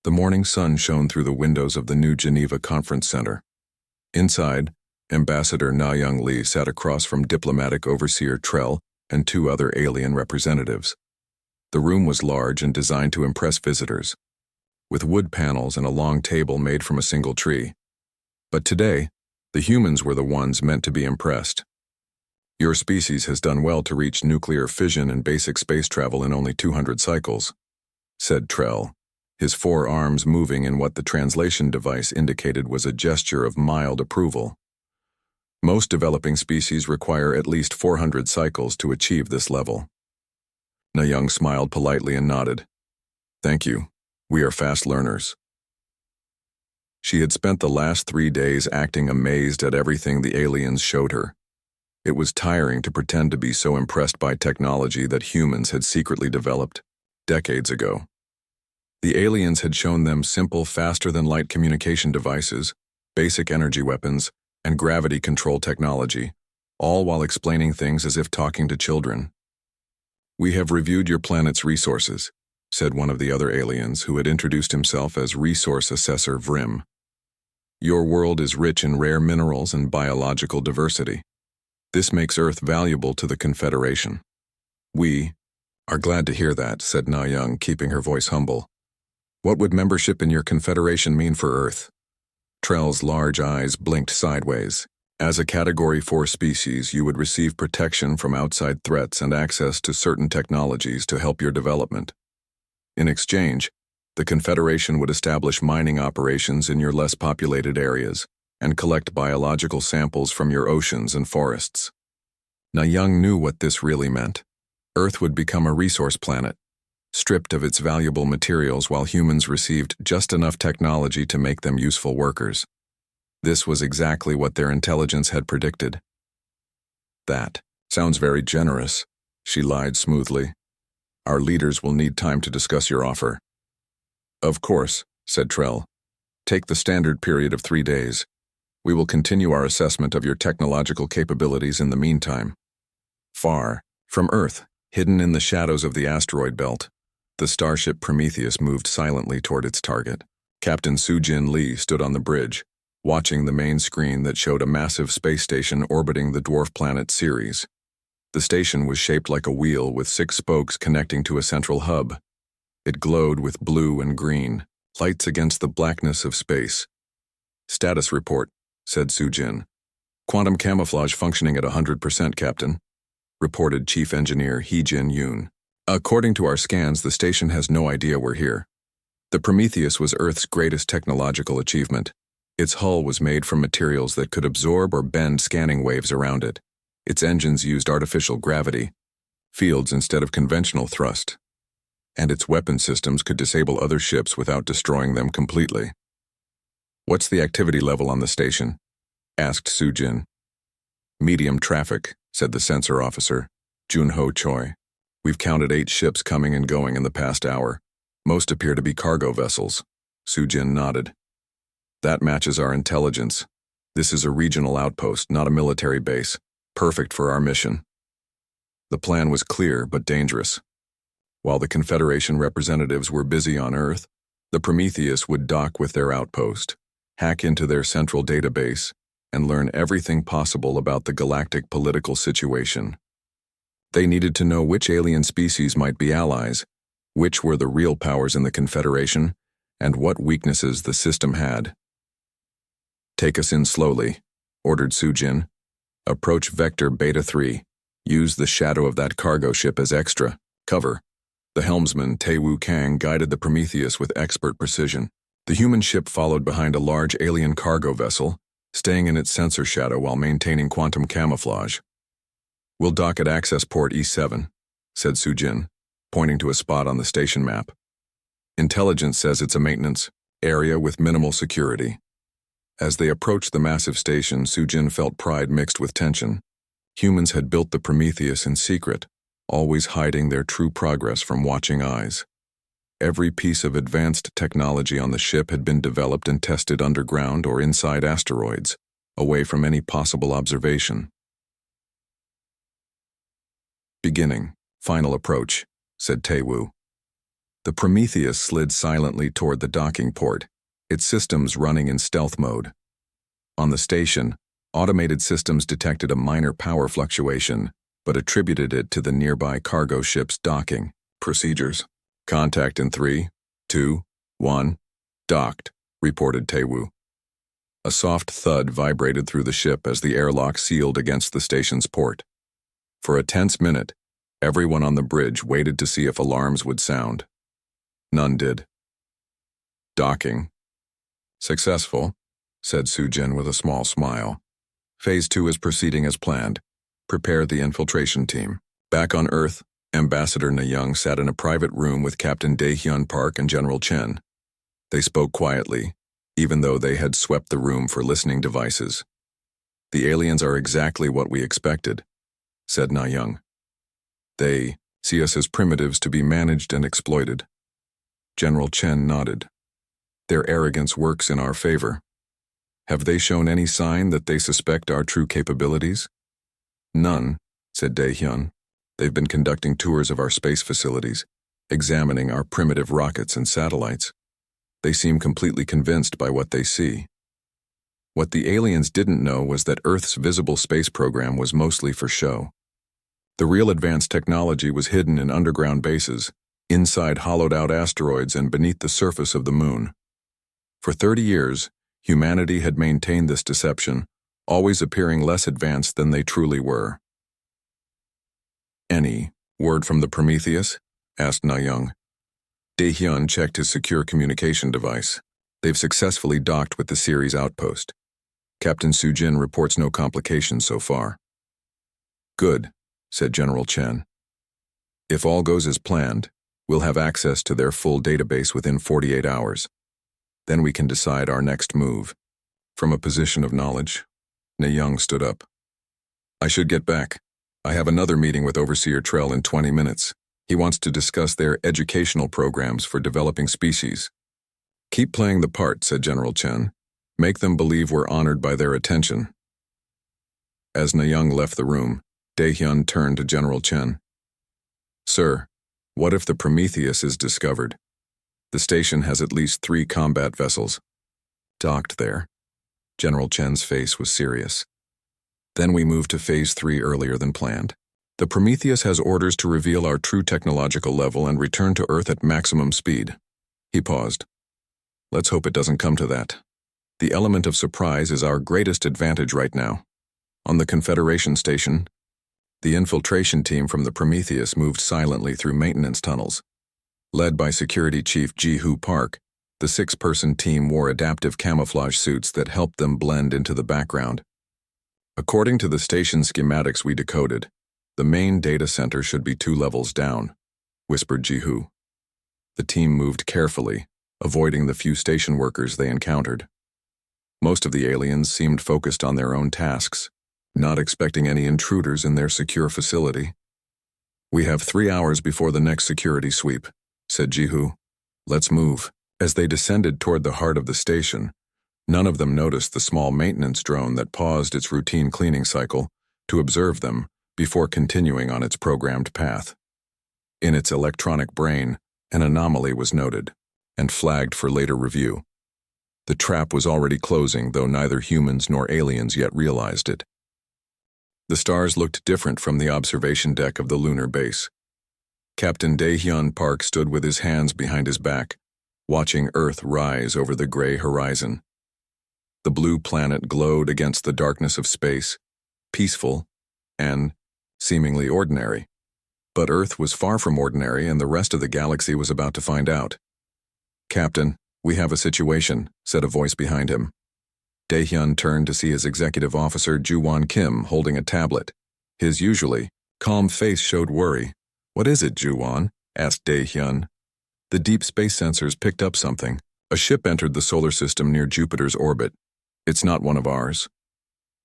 The morning sun shone through the windows of the New Geneva Conference Center. Inside, Ambassador Na Young Lee sat across from Diplomatic Overseer Trell and two other alien representatives. The room was large and designed to impress visitors, with wood panels and a long table made from a single tree. But today, the humans were the ones meant to be impressed. Your species has done well to reach nuclear fission and basic space travel in only 200 cycles, said Trell, his four arms moving in what the translation device indicated was a gesture of mild approval. Most developing species require at least 400 cycles to achieve this level. Na Young smiled politely and nodded. Thank you. We are fast learners. She had spent the last 3 days acting amazed at everything the aliens showed her. It was tiring to pretend to be so impressed by technology that humans had secretly developed decades ago. The aliens had shown them simple, faster-than-light communication devices, basic energy weapons, and gravity control technology, all while explaining things as if talking to children. We have reviewed your planet's resources, said one of the other aliens who had introduced himself as Resource Assessor Vrim. Your world is rich in rare minerals and biological diversity. This makes Earth valuable to the Confederation. We are glad to hear that, said Na Young, keeping her voice humble. What would membership in your Confederation mean for Earth? Trell's large eyes blinked sideways. As a Category 4 species, you would receive protection from outside threats and access to certain technologies to help your development. In exchange, the Confederation would establish mining operations in your less populated areas and collect biological samples from your oceans and forests. Na Young knew what this really meant. Earth would become a resource planet, stripped of its valuable materials while humans received just enough technology to make them useful workers. This was exactly what their intelligence had predicted. That sounds very generous, she lied smoothly. Our leaders will need time to discuss your offer. Of course, said Trell. Take the standard period of 3 days. We will continue our assessment of your technological capabilities in the meantime. Far from Earth, hidden in the shadows of the asteroid belt, the starship Prometheus moved silently toward its target. Captain Sujin Lee stood on the bridge, watching the main screen that showed a massive space station orbiting the dwarf planet Ceres. The station was shaped like a wheel with 6 spokes connecting to a central hub. It glowed with blue and green, lights against the blackness of space. Status report, said Sujin. Quantum camouflage functioning at 100%, Captain, reported Chief Engineer Hee-Jin Yoon. According to our scans, the station has no idea we're here. The Prometheus was Earth's greatest technological achievement. Its hull was made from materials that could absorb or bend scanning waves around it. Its engines used artificial gravity, fields instead of conventional thrust, and its weapon systems could disable other ships without destroying them completely. What's the activity level on the station? Asked Sujin. Medium traffic, said the sensor officer, Junho Choi. We've counted 8 ships coming and going in the past hour. Most appear to be cargo vessels. Sujin nodded. That matches our intelligence. This is a regional outpost, not a military base. Perfect for our mission. The plan was clear but dangerous. While the Confederation representatives were busy on Earth, the Prometheus would dock with their outpost, hack into their central database, and learn everything possible about the galactic political situation. They needed to know which alien species might be allies, which were the real powers in the Confederation, and what weaknesses the system had. Take us in slowly, ordered Sujin. Approach Vector Beta 3. Use the shadow of that cargo ship as extra cover. The helmsman, Tae-Woo Kang, guided the Prometheus with expert precision. The human ship followed behind a large alien cargo vessel, staying in its sensor shadow while maintaining quantum camouflage. We'll dock at access port E7, said Sujin, pointing to a spot on the station map. Intelligence says it's a maintenance area with minimal security. As they approached the massive station, Sujin felt pride mixed with tension. Humans had built the Prometheus in secret, always hiding their true progress from watching eyes. Every piece of advanced technology on the ship had been developed and tested underground or inside asteroids, away from any possible observation. Beginning, final approach, said Tae-Woo. The Prometheus slid silently toward the docking port, its systems running in stealth mode. On the station, automated systems detected a minor power fluctuation, but attributed it to the nearby cargo ship's docking. Procedures. Contact in 3, 2, 1. Docked, reported Taewoo. A soft thud vibrated through the ship as the airlock sealed against the station's port. For a tense minute, everyone on the bridge waited to see if alarms would sound. None did. Docking. Successful, said Sujin with a small smile. Phase 2 is proceeding as planned. Prepare the infiltration team. Back on Earth, Ambassador Na-young sat in a private room with Captain Dae-hyun Park and General Chen. They spoke quietly, even though they had swept the room for listening devices. The aliens are exactly what we expected, said Na-young. They see us as primitives to be managed and exploited. General Chen nodded. Their arrogance works in our favor. Have they shown any sign that they suspect our true capabilities? None, said Dae-hyun. They've been conducting tours of our space facilities, examining our primitive rockets and satellites. They seem completely convinced by what they see. What the aliens didn't know was that Earth's visible space program was mostly for show. The real advanced technology was hidden in underground bases, inside hollowed-out asteroids and beneath the surface of the moon. For 30 years, humanity had maintained this deception, always appearing less advanced than they truly were. Any word from the Prometheus? Asked Na-young. Dae-hyun checked his secure communication device. They've successfully docked with the Ceres outpost. Captain Sujin reports no complications so far. Good, said General Chen. If all goes as planned, we'll have access to their full database within 48 hours. Then we can decide our next move. From a position of knowledge, Na-young stood up. I should get back. I have another meeting with Overseer Trell in 20 minutes. He wants to discuss their educational programs for developing species. Keep playing the part, said General Chen. Make them believe we're honored by their attention. As Na-young left the room, Dae-hyun turned to General Chen. Sir, what if the Prometheus is discovered? The station has at least 3 combat vessels docked there. General Chen's face was serious. Then we move to Phase 3 earlier than planned. The Prometheus has orders to reveal our true technological level and return to Earth at maximum speed. He paused. Let's hope it doesn't come to that. The element of surprise is our greatest advantage right now. On the Confederation station, the infiltration team from the Prometheus moved silently through maintenance tunnels. Led by Security Chief Ji-hoo Park, the 6-person team wore adaptive camouflage suits that helped them blend into the background. According to the station schematics we decoded, the main data center should be 2 levels down, whispered Ji-hoo. The team moved carefully, avoiding the few station workers they encountered. Most of the aliens seemed focused on their own tasks, not expecting any intruders in their secure facility. We have 3 hours before the next security sweep, said Ji-hoo. Let's move. As they descended toward the heart of the station, none of them noticed the small maintenance drone that paused its routine cleaning cycle to observe them before continuing on its programmed path. In its electronic brain, an anomaly was noted and flagged for later review. The trap was already closing, though neither humans nor aliens yet realized it. The stars looked different from the observation deck of the lunar base. Captain Dae-hyun Park stood with his hands behind his back, watching Earth rise over the gray horizon. The blue planet glowed against the darkness of space, peaceful and seemingly ordinary. But Earth was far from ordinary, and the rest of the galaxy was about to find out. Captain, we have a situation, said a voice behind him. Dae-hyun turned to see his executive officer Ju-won Kim holding a tablet. His usually calm face showed worry. What is it, Ju-won? Asked Dae-hyun. The deep space sensors picked up something. A ship entered the solar system near Jupiter's orbit. It's not one of ours.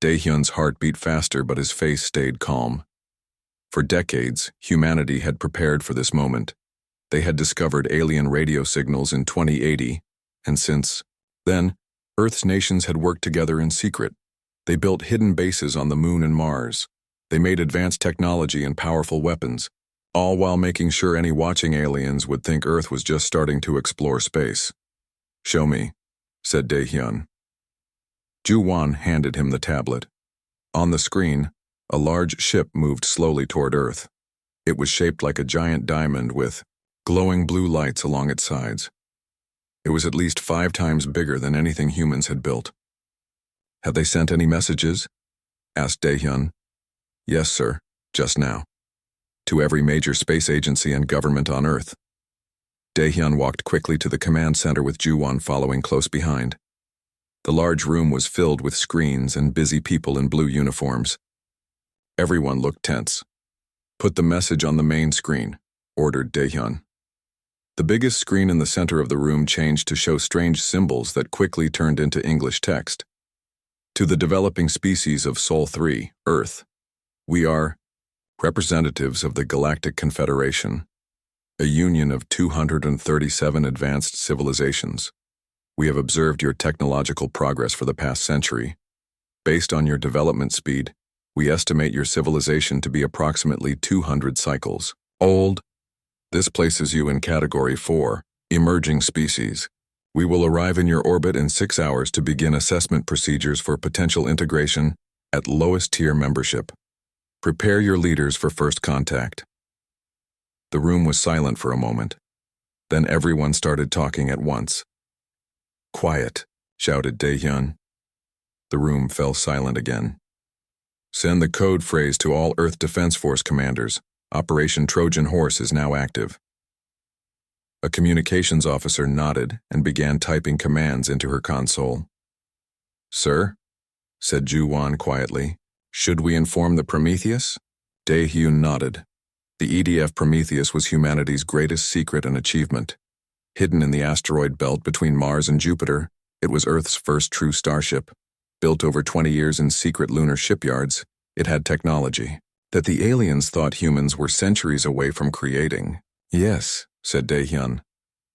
Dae-hyun's heart beat faster, but his face stayed calm. For decades, humanity had prepared for this moment. They had discovered alien radio signals in 2080, and since then, Earth's nations had worked together in secret. They built hidden bases on the Moon and Mars. They made advanced technology and powerful weapons, all while making sure any watching aliens would think Earth was just starting to explore space. "Show me," said Dae-hyun. Ju-won handed him the tablet. On the screen, a large ship moved slowly toward Earth. It was shaped like a giant diamond with glowing blue lights along its sides. It was at least 5 times bigger than anything humans had built. "Had they sent any messages?" asked Dae-hyun. "Yes, sir, just now. To every major space agency and government on Earth." Dae-hyun walked quickly to the command center with Ju-won following close behind. The large room was filled with screens and busy people in blue uniforms. Everyone looked tense. "Put the message on the main screen," ordered Dae-hyun. The biggest screen in the center of the room changed to show strange symbols that quickly turned into English text. "To the developing species of Sol 3, Earth, we are representatives of the Galactic Confederation, a union of 237 advanced civilizations. We have observed your technological progress for the past century. Based on your development speed, we estimate your civilization to be approximately 200 cycles old. This places you in Category 4, Emerging Species. We will arrive in your orbit in 6 hours to begin assessment procedures for potential integration at lowest tier membership. Prepare your leaders for first contact." The room was silent for a moment. Then everyone started talking at once. "Quiet," shouted Dae-hyun. The room fell silent again. "Send the code phrase to all Earth Defense Force commanders. Operation Trojan Horse is now active." A communications officer nodded and began typing commands into her console. "Sir," said Ju-won quietly, "should we inform the Prometheus?" Dae-hyun nodded. The EDF Prometheus was humanity's greatest secret and achievement. Hidden in the asteroid belt between Mars and Jupiter, it was Earth's first true starship. Built over 20 years in secret lunar shipyards, it had technology that the aliens thought humans were centuries away from creating. "Yes," said Dae-hyun.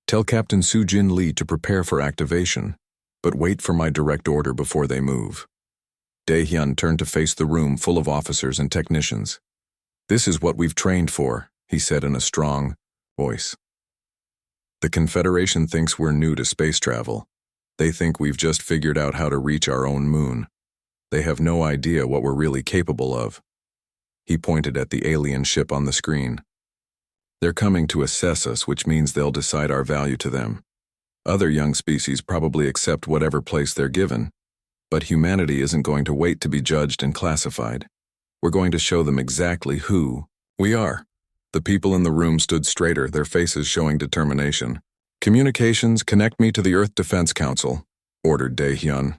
"Tell Captain Soo-jin Lee to prepare for activation, but wait for my direct order before they move." Dae-hyun turned to face the room full of officers and technicians. "This is what we've trained for," he said in a strong voice. "The Confederation thinks we're new to space travel. They think we've just figured out how to reach our own moon. They have no idea what we're really capable of." He pointed at the alien ship on the screen. "They're coming to assess us, which means they'll decide our value to them. Other young species probably accept whatever place they're given, but humanity isn't going to wait to be judged and classified. We're going to show them exactly who we are." The people in the room stood straighter, their faces showing determination. "Communications, connect me to the Earth Defense Council," ordered Dae-hyun.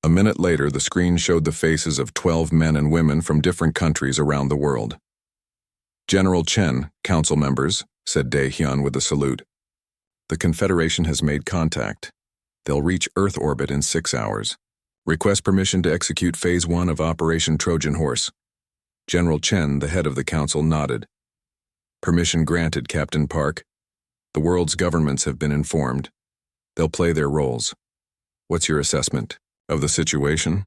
A minute later, the screen showed the faces of 12 men and women from different countries around the world. "General Chen, council members," said Dae-hyun with a salute. "The Confederation has made contact. They'll reach Earth orbit in 6 hours. Request permission to execute Phase 1 of Operation Trojan Horse." General Chen, the head of the council, nodded. "Permission granted, Captain Park. The world's governments have been informed. They'll play their roles. What's your assessment of the situation?"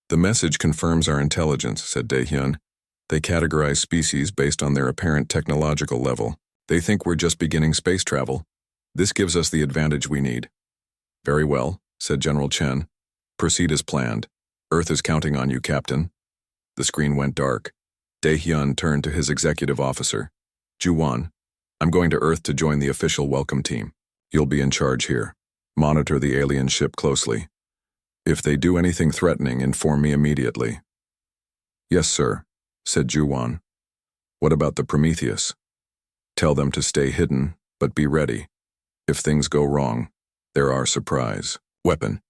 "The message confirms our intelligence," said Dae-hyun. "They categorize species based on their apparent technological level. They think we're just beginning space travel. This gives us the advantage we need." "Very well," said General Chen. "Proceed as planned. Earth is counting on you, Captain." The screen went dark. Dae-hyun turned to his executive officer. "Ju-won, I'm going to Earth to join the official welcome team. You'll be in charge here. Monitor the alien ship closely. If they do anything threatening, inform me immediately." "Yes, sir," said Ju-won. "What about the Prometheus?" "Tell them to stay hidden, but be ready. If things go wrong, they're our surprise weapon."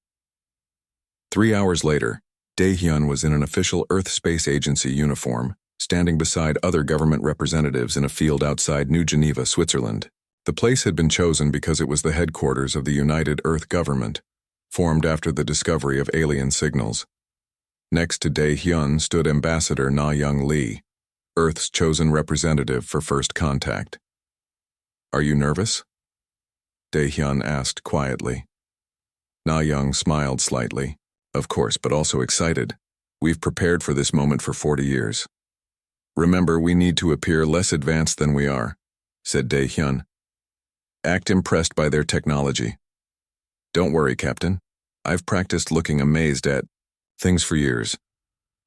3 hours later, Dae-hyun was in an official Earth Space Agency uniform, standing beside other government representatives in a field outside New Geneva, Switzerland. The place had been chosen because it was the headquarters of the United Earth Government, formed after the discovery of alien signals. Next to Dae-hyun stood Ambassador Na-young Lee, Earth's chosen representative for first contact. "Are you nervous?" Dae-hyun asked quietly. Na-young smiled slightly. "Of course, but also excited. We've prepared for this moment for 40 years. Remember, we need to appear less advanced than we are, said Dae-hyun. Act impressed by their technology. Don't worry, Captain. I've practiced looking amazed at things for years.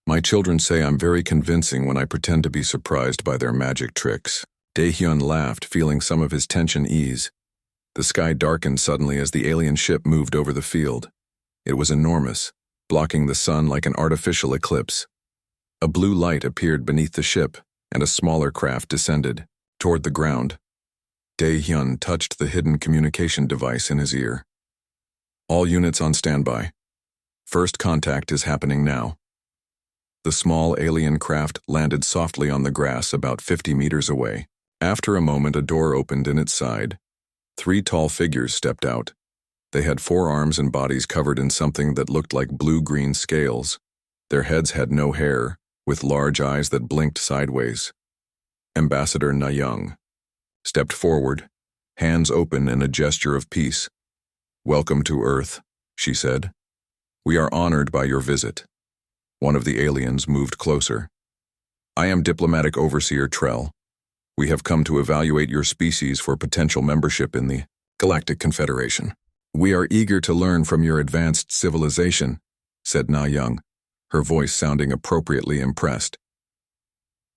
My children say I'm very convincing when I pretend to be surprised by their magic tricks. Dae-hyun laughed, feeling some of his tension ease. The sky darkened suddenly as the alien ship moved over the field. It was enormous, blocking the sun like an artificial eclipse. A blue light appeared beneath the ship, and a smaller craft descended toward the ground. Dae-hyun touched the hidden communication device in his ear. All units on standby. First contact is happening now. The small alien craft landed softly on the grass about 50 meters away. After a moment, a door opened in its side. 3 tall figures stepped out. They had 4 arms and bodies covered in something that looked like blue-green scales. Their heads had no hair, with large eyes that blinked sideways. Ambassador Na-young stepped forward, hands open in a gesture of peace. "Welcome to Earth," she said. "We are honored by your visit." One of the aliens moved closer. "I am Diplomatic Overseer Trell. We have come to evaluate your species for potential membership in the Galactic Confederation. We are eager to learn from your advanced civilization," said Na-young, her voice sounding appropriately impressed.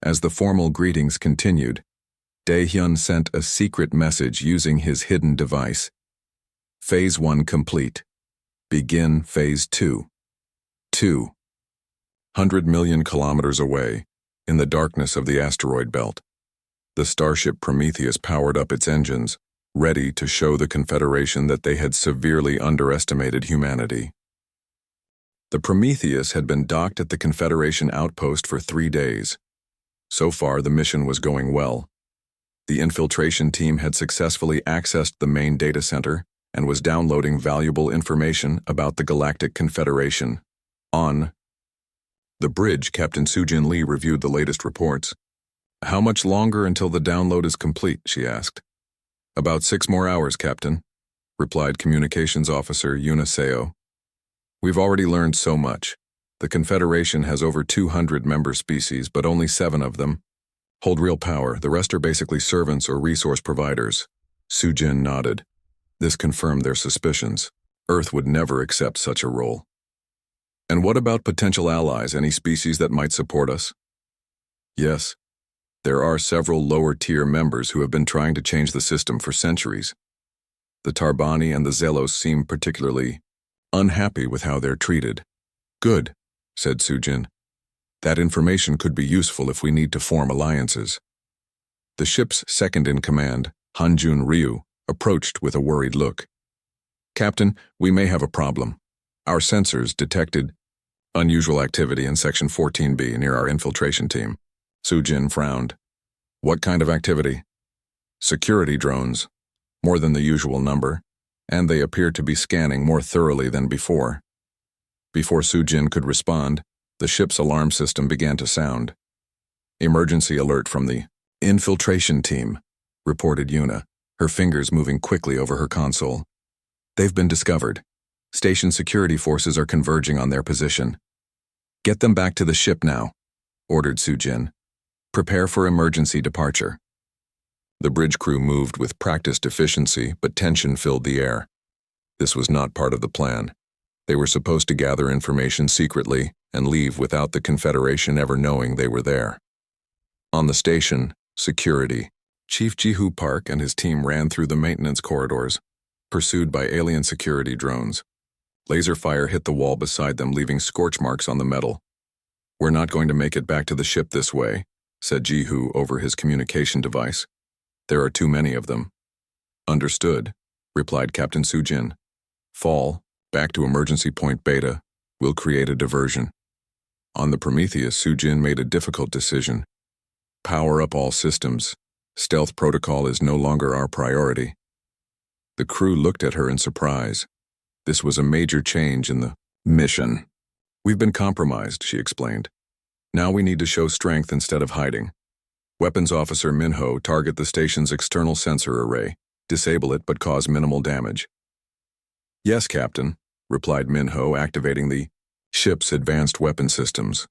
As the formal greetings continued, Dae-hyun sent a secret message using his hidden device. Phase 1 complete. Begin Phase 2. 200 million kilometers away, in the darkness of the asteroid belt, the starship Prometheus powered up its engines, ready to show the Confederation that they had severely underestimated humanity. The Prometheus had been docked at the Confederation outpost for 3 days. So far, the mission was going well. The infiltration team had successfully accessed the main data center and was downloading valuable information about the Galactic Confederation. On the bridge, Captain Soo-jin Lee reviewed the latest reports. "How much longer until the download is complete?" she asked. "About 6 more hours, Captain," replied Communications Officer Yoona Seo. "We've already learned so much. The Confederation has over 200 member species, but only 7 of them hold real power. The rest are basically servants or resource providers." Soo-jin nodded. This confirmed their suspicions. Earth would never accept such a role. "And what about potential allies, any species that might support us?" "Yes. There are several lower-tier members who have been trying to change the system for centuries. The Tarbani and the Zelos seem particularly unhappy with how they're treated." "Good," said Soo-jin. "That information could be useful if we need to form alliances." The ship's second-in-command, Han-jun Ryu, approached with a worried look. "Captain, we may have a problem. Our sensors detected unusual activity in Section 14B near our infiltration team." Soo-jin frowned. "What kind of activity?" "Security drones, more than the usual number, and they appear to be scanning more thoroughly than before." Before Soo-jin could respond, the ship's alarm system began to sound. "Emergency alert from the infiltration team," reported Yoona, her fingers moving quickly over her console. "They've been discovered. Station security forces are converging on their position." "Get them back to the ship now," ordered Soo-jin. "Prepare for emergency departure." The bridge crew moved with practiced efficiency, but tension filled the air. This was not part of the plan. They were supposed to gather information secretly and leave without the Confederation ever knowing they were there. On the station, security. Chief Ji-hoo Park and his team ran through the maintenance corridors, pursued by alien security drones. Laser fire hit the wall beside them, leaving scorch marks on the metal. "We're not going to make it back to the ship this way," said Ji-hoo over his communication device. "There are too many of them." "Understood," replied Captain Soo-jin. "Fall, back to emergency point Beta. We'll create a diversion." On the Prometheus, Soo-jin made a difficult decision. "Power up all systems. Stealth protocol is no longer our priority." The crew looked at her in surprise. This was a major change in the mission. "We've been compromised," she explained. "Now we need to show strength instead of hiding. Weapons Officer Minho, target the station's external sensor array. Disable it but cause minimal damage." "Yes, Captain," replied Minho, activating the ship's advanced weapon systems.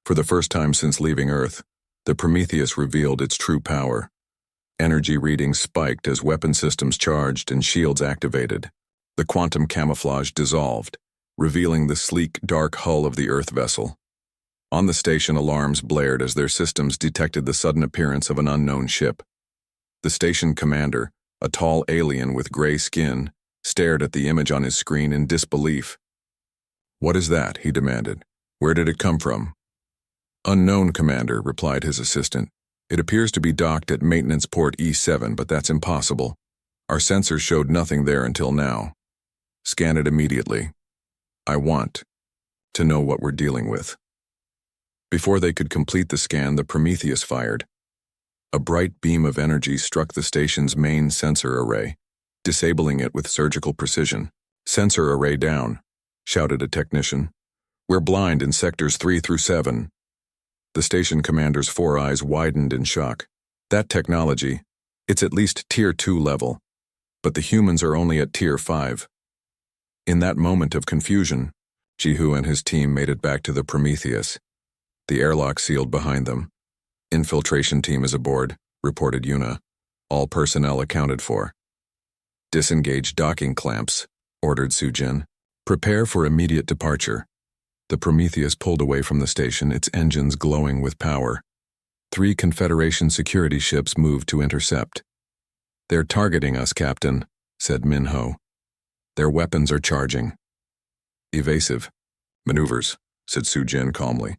For the first time since leaving Earth, The Prometheus revealed its true power. Energy readings spiked as weapon systems charged and shields activated. The quantum camouflage dissolved, revealing the sleek, dark hull of the Earth vessel. On the station, alarms blared as their systems detected the sudden appearance of an unknown ship. The station commander, a tall alien with gray skin, stared at the image on his screen in disbelief. "What is that?" he demanded. "Where did it come from?" "Unknown, Commander," replied his assistant. "It appears to be docked at maintenance port E7, but that's impossible. Our sensors showed nothing there until now. Scan it immediately. I want to know what we're dealing with." Before they could complete the scan, the Prometheus fired. A bright beam of energy struck the station's main sensor array, disabling it with surgical precision. "Sensor array down," shouted a technician. "We're blind in sectors 3 through 7. The station commander's 4 eyes widened in shock. "That technology, it's at least Tier 2 level, but the humans are only at Tier 5. In that moment of confusion, Jihu and his team made it back to the Prometheus. The airlock sealed behind them. "Infiltration team is aboard," reported Yuna. "All personnel accounted for." "Disengage docking clamps," ordered Sujin. "Prepare for immediate departure." The Prometheus pulled away from the station, its engines glowing with power. 3 Confederation security ships moved to intercept. "They're targeting us, Captain," said Minho. "Their weapons are charging." "Evasive. Maneuvers," said Sujin calmly.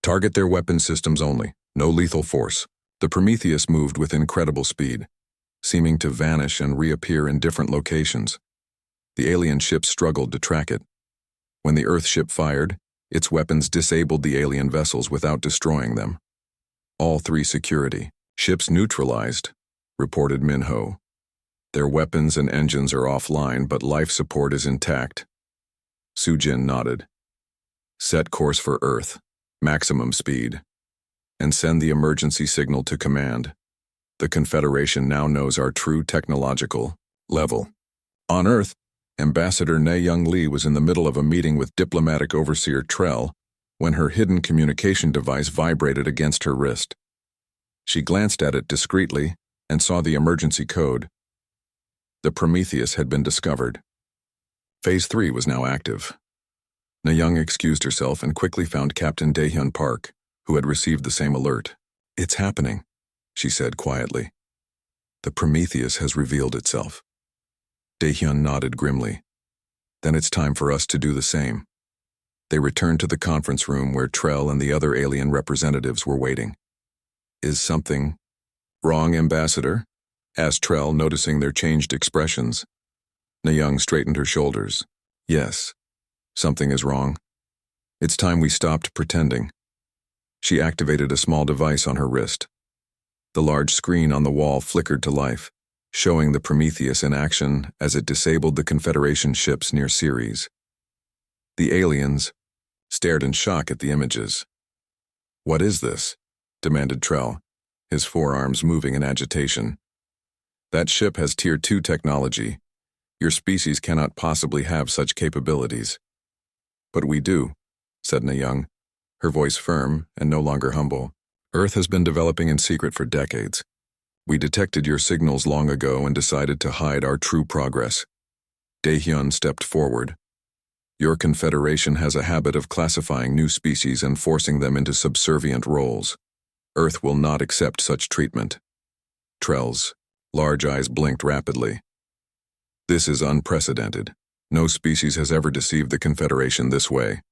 "Target their weapon systems only. No lethal force." The Prometheus moved with incredible speed, seeming to vanish and reappear in different locations. The alien ship struggled to track it. When the Earth ship fired, its weapons disabled the alien vessels without destroying them. "All 3 security ships neutralized," reported Minho. "Their weapons and engines are offline, but life support is intact." Sujin nodded. "Set course for Earth, maximum speed, and send the emergency signal to command. The Confederation now knows our true technological level." On Earth, Ambassador Na-Young Lee was in the middle of a meeting with Diplomatic Overseer Trell when her hidden communication device vibrated against her wrist. She glanced at it discreetly and saw the emergency code. The Prometheus had been discovered. Phase 3 was now active. Na-Young excused herself and quickly found Captain Daehyun Park, who had received the same alert. "It's happening," she said quietly. "The Prometheus has revealed itself." Daehyun nodded grimly. "Then it's time for us to do the same." They returned to the conference room where Trell and the other alien representatives were waiting. "Is something wrong, Ambassador?" asked Trell, noticing their changed expressions. Na-Young straightened her shoulders. "Yes, something is wrong. It's time we stopped pretending." She activated a small device on her wrist. The large screen on the wall flickered to life, showing the Prometheus in action as it disabled the Confederation ships near Ceres. The aliens stared in shock at the images. "What is this?" demanded Trell, his forearms moving in agitation. "That ship has Tier 2 technology. Your species cannot possibly have such capabilities." "But we do," said Na-Young, her voice firm and no longer humble. "Earth has been developing in secret for decades. We detected your signals long ago and decided to hide our true progress." Daehyun stepped forward. "Your Confederation has a habit of classifying new species and forcing them into subservient roles. Earth will not accept such treatment." Trell's large eyes blinked rapidly. "This is unprecedented. No species has ever deceived the Confederation this way."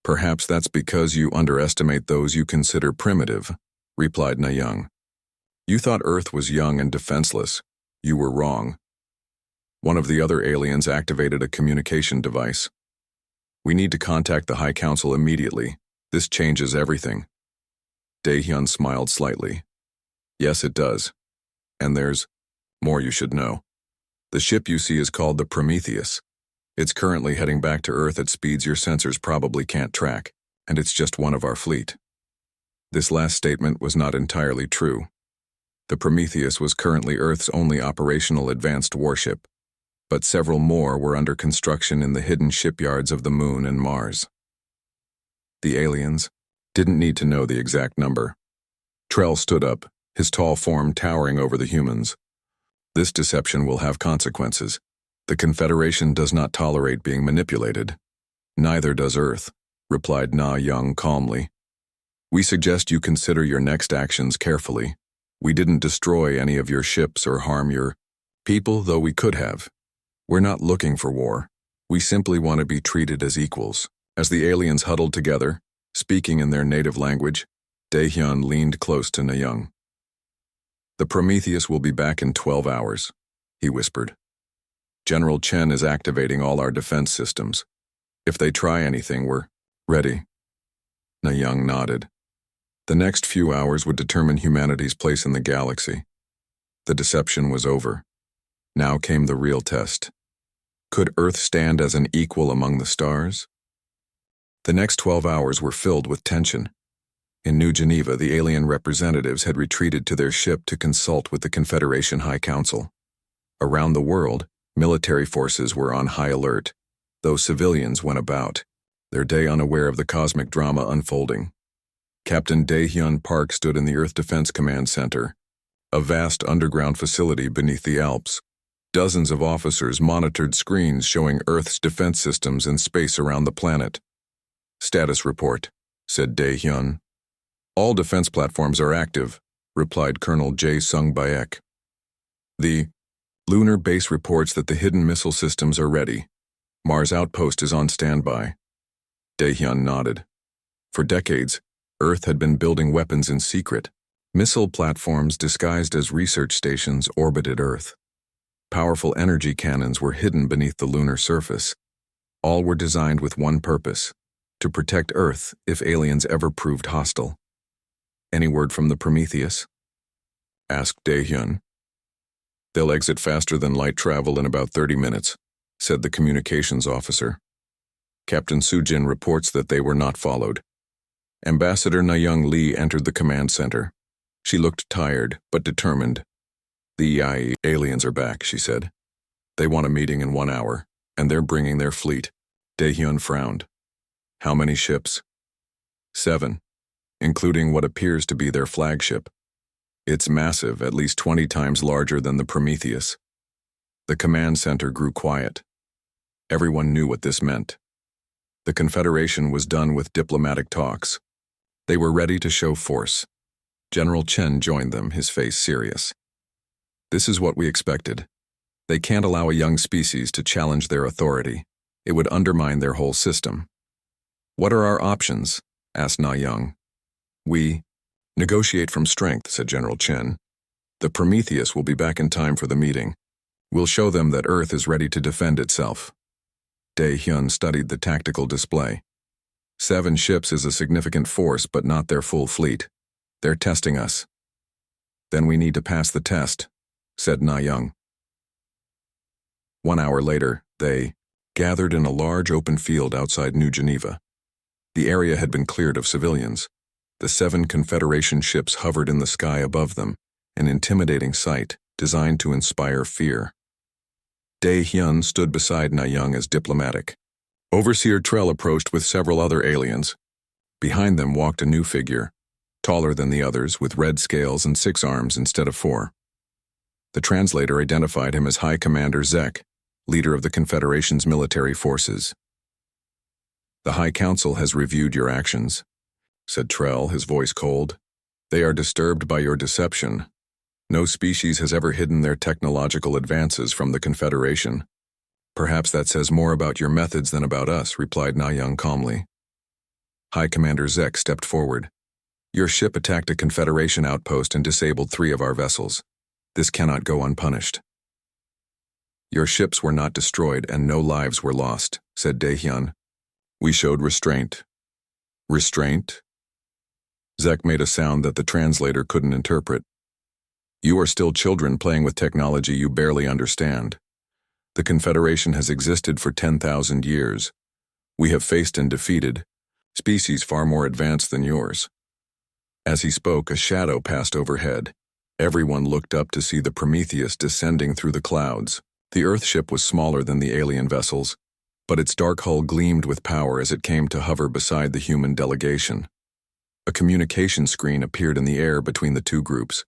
"Perhaps that's because you underestimate those you consider primitive," replied Na-Young. "You thought Earth was young and defenseless. You were wrong." One of the other aliens activated a communication device. "We need to contact the High Council immediately. This changes everything." Daehyun smiled slightly. "Yes, it does. And there's more you should know. The ship you see is called the Prometheus. It's currently heading back to Earth at speeds your sensors probably can't track, and it's just one of our fleet." This last statement was not entirely true. The Prometheus was currently Earth's only operational advanced warship, but several more were under construction in the hidden shipyards of the Moon and Mars. The aliens didn't need to know the exact number. Trell stood up, his tall form towering over the humans. This deception will have consequences. The Confederation does not tolerate being manipulated. Neither does Earth, replied Na Young calmly. We suggest you consider your next actions carefully. We didn't destroy any of your ships or harm your people, though we could have. We're not looking for war. We simply want to be treated as equals. As the aliens huddled together, speaking in their native language, Daehyun leaned close to Na Young. The Prometheus will be back in 12 hours, he whispered. General Chen is activating all our defense systems. If they try anything, we're ready. Na Young nodded. The next few hours would determine humanity's place in the galaxy. The deception was over. Now came the real test. Could Earth stand as an equal among the stars? The next 12 hours were filled with tension. In New Geneva, the alien representatives had retreated to their ship to consult with the Confederation High Council. Around the world, military forces were on high alert, though civilians went about, their day unaware of the cosmic drama unfolding. Captain Daehyun Park stood in the Earth Defense Command Center, a vast underground facility beneath the Alps. Dozens of officers monitored screens showing Earth's defense systems in space around the planet. Status report, said Daehyun. All defense platforms are active, replied Colonel Jae Sung-baek. The lunar base reports that the hidden missile systems are ready. Mars outpost is on standby. Daehyun nodded. For decades, Earth had been building weapons in secret. Missile platforms disguised as research stations orbited Earth. Powerful energy cannons were hidden beneath the lunar surface. All were designed with one purpose: to protect Earth if aliens ever proved hostile. Any word from the Prometheus? Asked Daehyun. They'll exit faster than light travel in about 30 minutes, said the communications officer. Captain Sujin reports that they were not followed. Ambassador Na Young Lee entered the command center. She looked tired, but determined. The EIE aliens are back, she said. They want a meeting in 1 hour, and they're bringing their fleet. Daehyun frowned. How many ships? 7, including what appears to be their flagship. It's massive, at least 20 times larger than the Prometheus. The command center grew quiet. Everyone knew what this meant. The Confederation was done with diplomatic talks. They were ready to show force. General Chen joined them, his face serious. This is what we expected. They can't allow a young species to challenge their authority. It would undermine their whole system. What are our options? Asked Na Young. We negotiate from strength, said General Chen. The Prometheus will be back in time for the meeting. We'll show them that Earth is ready to defend itself. Daehyun studied the tactical display. 7 ships is a significant force, but not their full fleet. They're testing us. Then we need to pass the test, said Na Young. 1 hour later, they gathered in a large open field outside New Geneva. The area had been cleared of civilians. The 7 Confederation ships hovered in the sky above them, an intimidating sight designed to inspire fear. Daehyun stood beside Na Young as diplomatic. Overseer Trell approached with several other aliens. Behind them walked a new figure, taller than the others, with red scales and 6 arms instead of 4. The translator identified him as High Commander Zek, leader of the Confederation's military forces. The High Council has reviewed your actions, said Trell, his voice cold. They are disturbed by your deception. No species has ever hidden their technological advances from the Confederation. Perhaps that says more about your methods than about us, replied Na Young calmly. High Commander Zek stepped forward. Your ship attacked a Confederation outpost and disabled 3 of our vessels. This cannot go unpunished. Your ships were not destroyed and no lives were lost, said Daehyun. We showed restraint. Restraint? Zek made a sound that the translator couldn't interpret. You are still children playing with technology you barely understand. The Confederation has existed for 10,000 years. We have faced and defeated species far more advanced than yours. As he spoke, a shadow passed overhead. Everyone looked up to see the Prometheus descending through the clouds. The Earthship was smaller than the alien vessels, but its dark hull gleamed with power as it came to hover beside the human delegation. A communication screen appeared in the air between the two groups.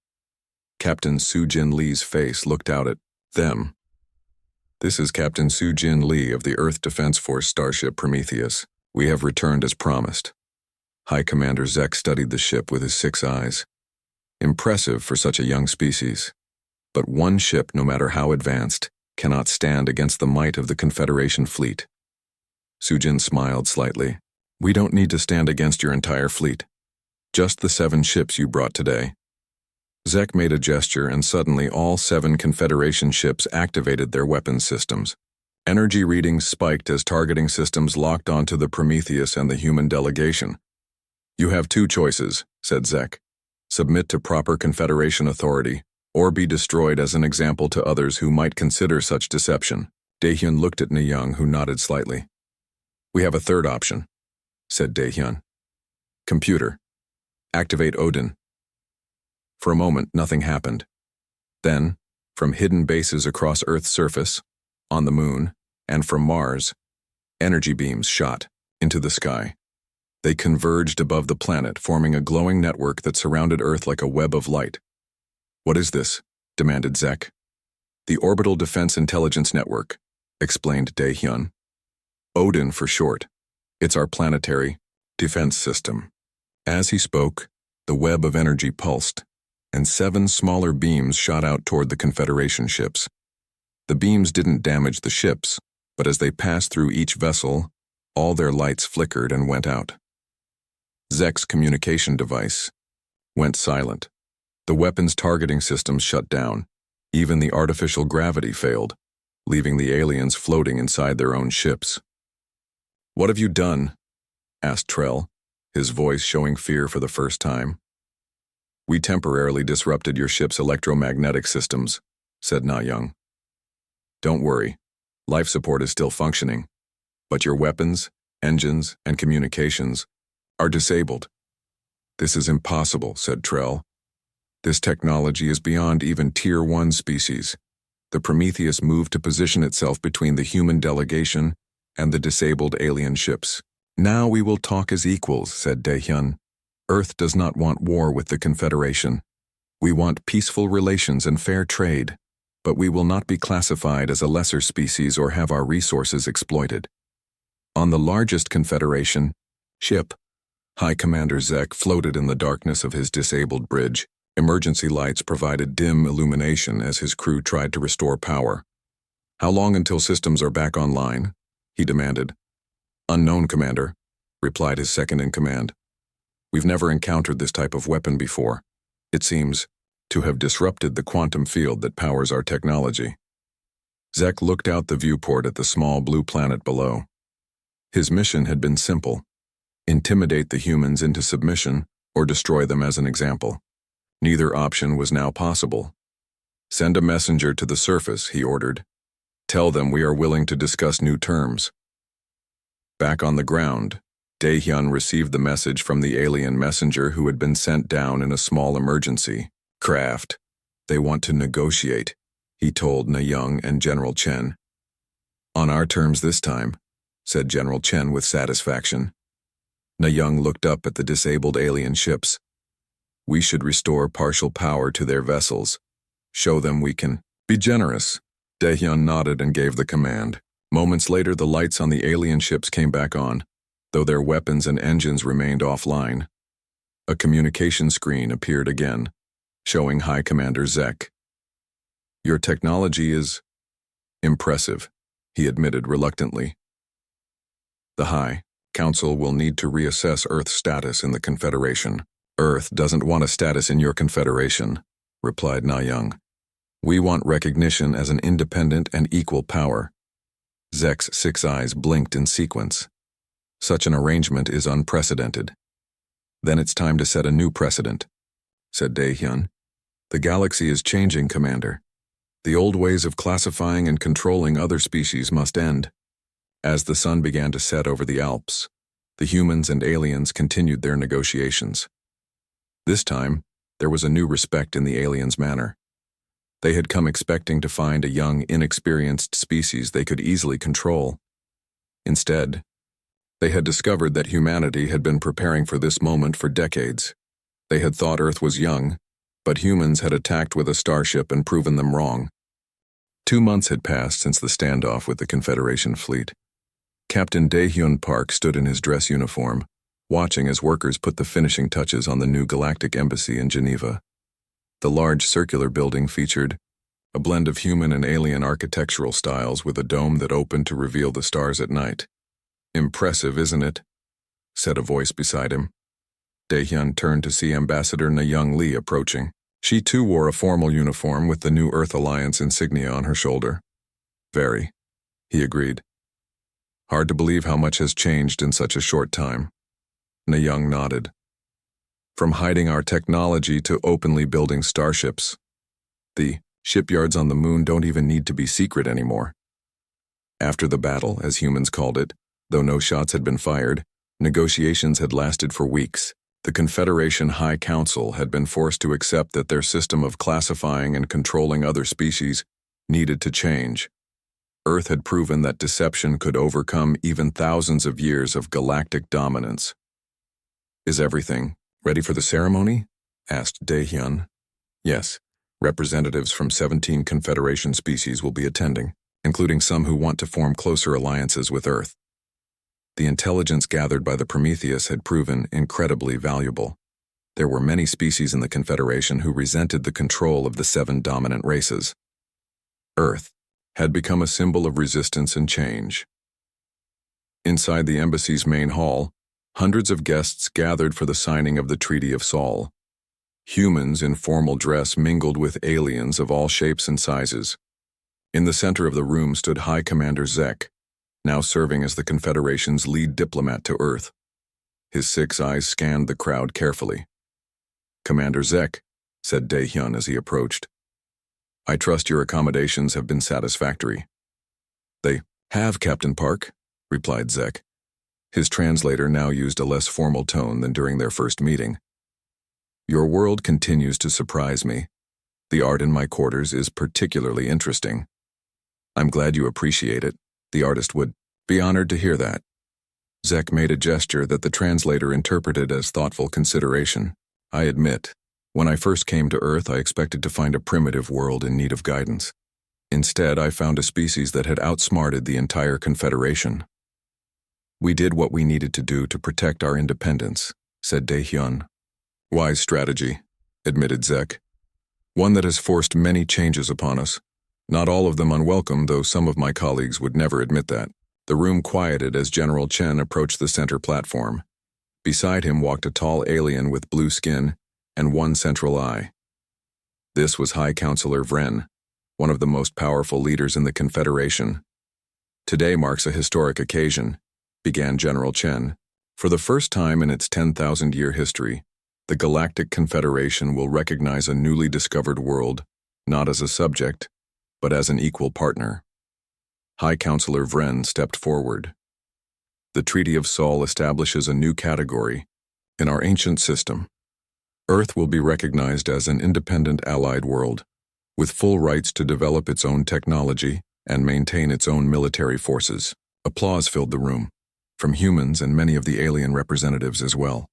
Captain Soo-Jin Lee's face looked out at them. "This is Captain Soo-Jin Lee of the Earth Defense Force starship Prometheus. We have returned as promised." High Commander Zek studied the ship with his 6 eyes. Impressive for such a young species. But one ship, no matter how advanced, cannot stand against the might of the Confederation fleet. Soo-Jin smiled slightly. "We don't need to stand against your entire fleet. Just the 7 ships you brought today." Zek made a gesture, and suddenly all 7 Confederation ships activated their weapons systems. Energy readings spiked as targeting systems locked onto the Prometheus and the human delegation. "You have 2 choices," said Zek. "Submit to proper Confederation authority, or be destroyed as an example to others who might consider such deception." Daehyun looked at Na-young, who nodded slightly. "We have a third option," said Daehyun. "Computer, activate Odin." For a moment, nothing happened. Then, from hidden bases across Earth's surface, on the Moon, and from Mars, energy beams shot into the sky. They converged above the planet, forming a glowing network that surrounded Earth like a web of light. "What is this?" demanded Zek. "The Orbital Defense Intelligence Network," explained Daehyun. "Odin for short. It's our planetary defense system." As he spoke, the web of energy pulsed, and 7 smaller beams shot out toward the Confederation ships. The beams didn't damage the ships, but as they passed through each vessel, all their lights flickered and went out. Zek's communication device went silent. The weapons targeting systems shut down. Even the artificial gravity failed, leaving the aliens floating inside their own ships. "What have you done?" asked Trell, his voice showing fear for the first time. "We temporarily disrupted your ship's electromagnetic systems," said Na-young. "Don't worry, life support is still functioning, but your weapons, engines, and communications are disabled." "This is impossible," said Trell. "This technology is beyond even Tier 1 species." The Prometheus moved to position itself between the human delegation and the disabled alien ships. "Now we will talk as equals," said Daehyun. "Earth does not want war with the Confederation. We want peaceful relations and fair trade, but we will not be classified as a lesser species or have our resources exploited." On the largest Confederation ship, High Commander Zek floated in the darkness of his disabled bridge. Emergency lights provided dim illumination as his crew tried to restore power. "How long until systems are back online?" he demanded. "Unknown, Commander," replied his second-in-command. "We've never encountered this type of weapon before. It seems to have disrupted the quantum field that powers our technology." Zek looked out the viewport at the small blue planet below. His mission had been simple: intimidate the humans into submission or destroy them as an example. Neither option was now possible. "Send a messenger to the surface," he ordered. "Tell them we are willing to discuss new terms." Back on the ground, Daehyun received the message from the alien messenger who had been sent down in a small emergency craft. "They want to negotiate," he told Na-young and General Chen. "On our terms this time," said General Chen with satisfaction. Na-young looked up at the disabled alien ships. "We should restore partial power to their vessels. Show them we can be generous." Daehyun nodded and gave the command. Moments later, the lights on the alien ships came back on, though their weapons and engines remained offline. A communication screen appeared again, showing High Commander Zek. "Your technology is impressive," he admitted reluctantly. "The High Council will need to reassess Earth's status in the Confederation." "Earth doesn't want a status in your Confederation," replied Na-young. "We want recognition as an independent and equal power." Zek's 6 eyes blinked in sequence. "Such an arrangement is unprecedented." "Then it's time to set a new precedent," said Daehyun. "The galaxy is changing, Commander. The old ways of classifying and controlling other species must end." As the sun began to set over the Alps, the humans and aliens continued their negotiations. This time, there was a new respect in the aliens' manner. They had come expecting to find a young, inexperienced species they could easily control. Instead, They had discovered that humanity had been preparing for this moment for decades. They had thought Earth was young, but humans had attacked with a starship and proven them wrong. 2 months had passed since the standoff with the Confederation fleet. Captain Dae-hyun Park stood in his dress uniform, watching as workers put the finishing touches on the new galactic embassy in Geneva. The large circular building featured a blend of human and alien architectural styles with a dome that opened to reveal the stars at night. "Impressive, isn't it?" said a voice beside him. Dae-hyun turned to see Ambassador Na-young Lee approaching. She too wore a formal uniform with the New Earth Alliance insignia on her shoulder. "Very," he agreed. "Hard to believe how much has changed in such a short time." Na-young nodded. "From hiding our technology to openly building starships. The shipyards on the moon don't even need to be secret anymore." After the battle, as humans called it, though no shots had been fired, negotiations had lasted for weeks. The Confederation High Council had been forced to accept that their system of classifying and controlling other species needed to change. Earth had proven that deception could overcome even thousands of years of galactic dominance. "Is everything ready for the ceremony?" asked Dae-hyun. "Yes. Representatives from 17 Confederation species will be attending, including some who want to form closer alliances with Earth." The intelligence gathered by the Prometheus had proven incredibly valuable. There were many species in the Confederation who resented the control of the 7 dominant races. Earth had become a symbol of resistance and change. Inside the embassy's main hall, hundreds of guests gathered for the signing of the Treaty of Sol. Humans in formal dress mingled with aliens of all shapes and sizes. In the center of the room stood High Commander Zek, now serving as the Confederation's lead diplomat to Earth. His 6 eyes scanned the crowd carefully. "Commander Zek," said Dae-hyun as he approached, "I trust your accommodations have been satisfactory." "They have, Captain Park," replied Zek. His translator now used a less formal tone than during their first meeting. "Your world continues to surprise me. The art in my quarters is particularly interesting. I'm glad you appreciate it. The artist would be honored to hear that." Zek made a gesture that the translator interpreted as thoughtful consideration. "I admit, when I first came to Earth, I expected to find a primitive world in need of guidance. Instead, I found a species that had outsmarted the entire Confederation." "We did what we needed to do to protect our independence," said Dae-hyun. "Wise strategy," admitted Zek. "One that has forced many changes upon us. Not all of them unwelcome, though some of my colleagues would never admit that." The room quieted as General Chen approached the center platform. Beside him walked a tall alien with blue skin and one central eye. This was High Counselor Vren, one of the most powerful leaders in the Confederation. "Today marks a historic occasion," began General Chen. "For the first time in its 10,000-year history, the Galactic Confederation will recognize a newly discovered world, not as a subject, but as an equal partner." High Counselor Vren stepped forward. "The Treaty of Sol establishes a new category in our ancient system. Earth will be recognized as an independent allied world, with full rights to develop its own technology and maintain its own military forces." Applause filled the room, from humans and many of the alien representatives as well.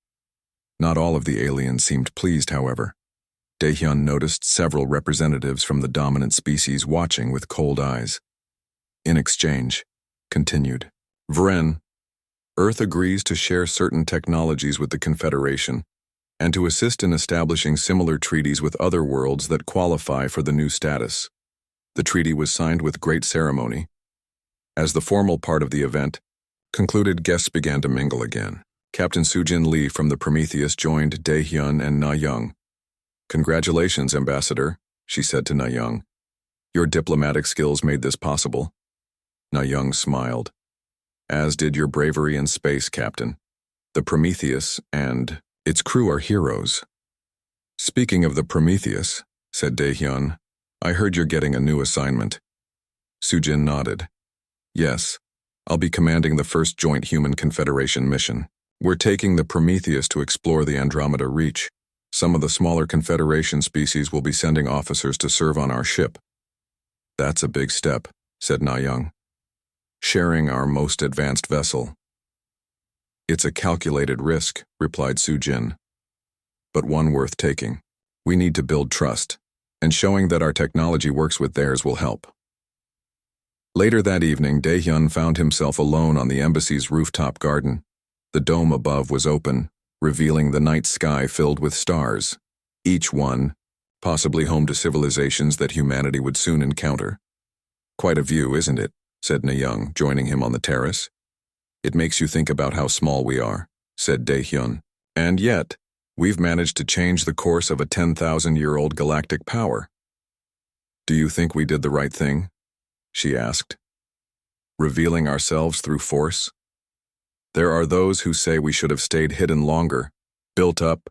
Not all of the aliens seemed pleased, however. Dae-hyun noticed several representatives from the dominant species watching with cold eyes. "In exchange," continued Vren, "Earth agrees to share certain technologies with the Confederation and to assist in establishing similar treaties with other worlds that qualify for the new status." The treaty was signed with great ceremony. As the formal part of the event concluded, guests began to mingle again. Captain Soo-jin Lee from the Prometheus joined Dae-hyun and Na-young. "Congratulations, Ambassador," she said to Na-young. "Your diplomatic skills made this possible." Na-young smiled. "As did your bravery in space, Captain. The Prometheus and its crew are heroes." "Speaking of the Prometheus," said Dae-hyun, "I heard you're getting a new assignment." Soo-jin nodded. "Yes, I'll be commanding the first joint Human Confederation mission. We're taking the Prometheus to explore the Andromeda Reach. Some of the smaller Confederation species will be sending officers to serve on our ship." "That's a big step," said Na-young. "Sharing our most advanced vessel." It's a calculated risk, replied Su-jin, but one worth taking. We need to build trust, and showing that our technology works with theirs will help. Later that evening, Dae-hyun found himself alone on the embassy's rooftop garden. The dome above was open, revealing the night sky filled with stars, each one possibly home to civilizations that humanity would soon encounter. Quite a view, isn't it? Said Na-young, joining him on the terrace. It makes you think about how small we are, said Dae-hyun. And yet, we've managed to change the course of a 10,000-year-old galactic power. Do you think we did the right thing? She asked. Revealing ourselves through force? There are those who say we should have stayed hidden longer, built up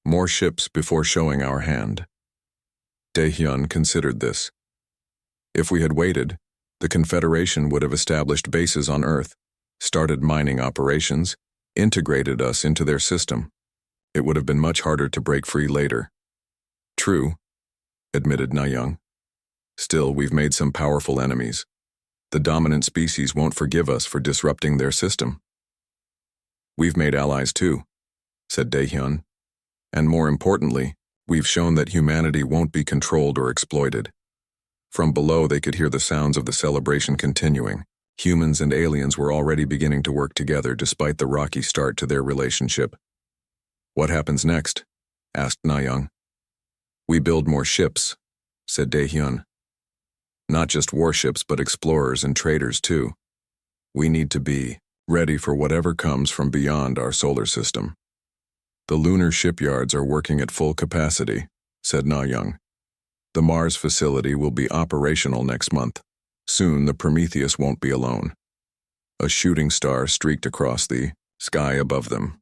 more ships before showing our hand. Dae-hyun considered this. If we had waited, the Confederation would have established bases on Earth, started mining operations, integrated us into their system. It would have been much harder to break free later. True, admitted Na-young. Still, we've made some powerful enemies. The dominant species won't forgive us for disrupting their system. We've made allies too, said Dae-hyun. And more importantly, we've shown that humanity won't be controlled or exploited. From below, they could hear the sounds of the celebration continuing. Humans and aliens were already beginning to work together despite the rocky start to their relationship. What happens next? Asked Na-young. We build more ships, said Dae-hyun. Not just warships, but explorers and traders too. We need to be ready for whatever comes from beyond our solar system. The lunar shipyards are working at full capacity, said Na-young. The Mars facility will be operational next month. Soon the Prometheus won't be alone. A shooting star streaked across the sky above them.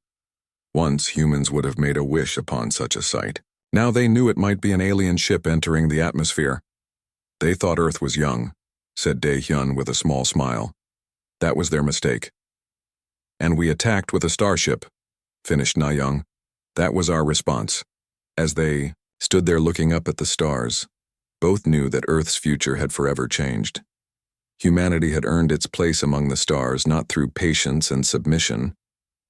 Once humans would have made a wish upon such a sight. Now they knew it might be an alien ship entering the atmosphere. They thought Earth was young, said Dae-hyun with a small smile. That was their mistake. And we attacked with a starship, finished Na-young. That was our response. As they stood there looking up at the stars, both knew that Earth's future had forever changed. Humanity had earned its place among the stars not through patience and submission,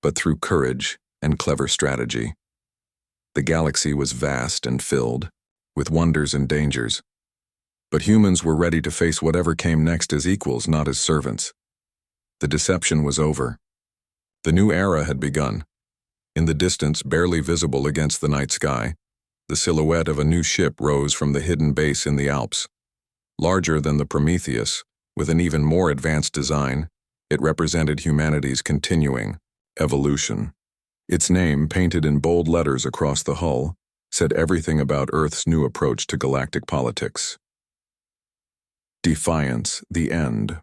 but through courage and clever strategy. The galaxy was vast and filled with wonders and dangers, but humans were ready to face whatever came next as equals, not as servants. The deception was over. The new era had begun. In the distance, barely visible against the night sky, the silhouette of a new ship rose from the hidden base in the Alps. Larger than the Prometheus, with an even more advanced design, it represented humanity's continuing evolution. Its name, painted in bold letters across the hull, said everything about Earth's new approach to galactic politics. Defiance, the End.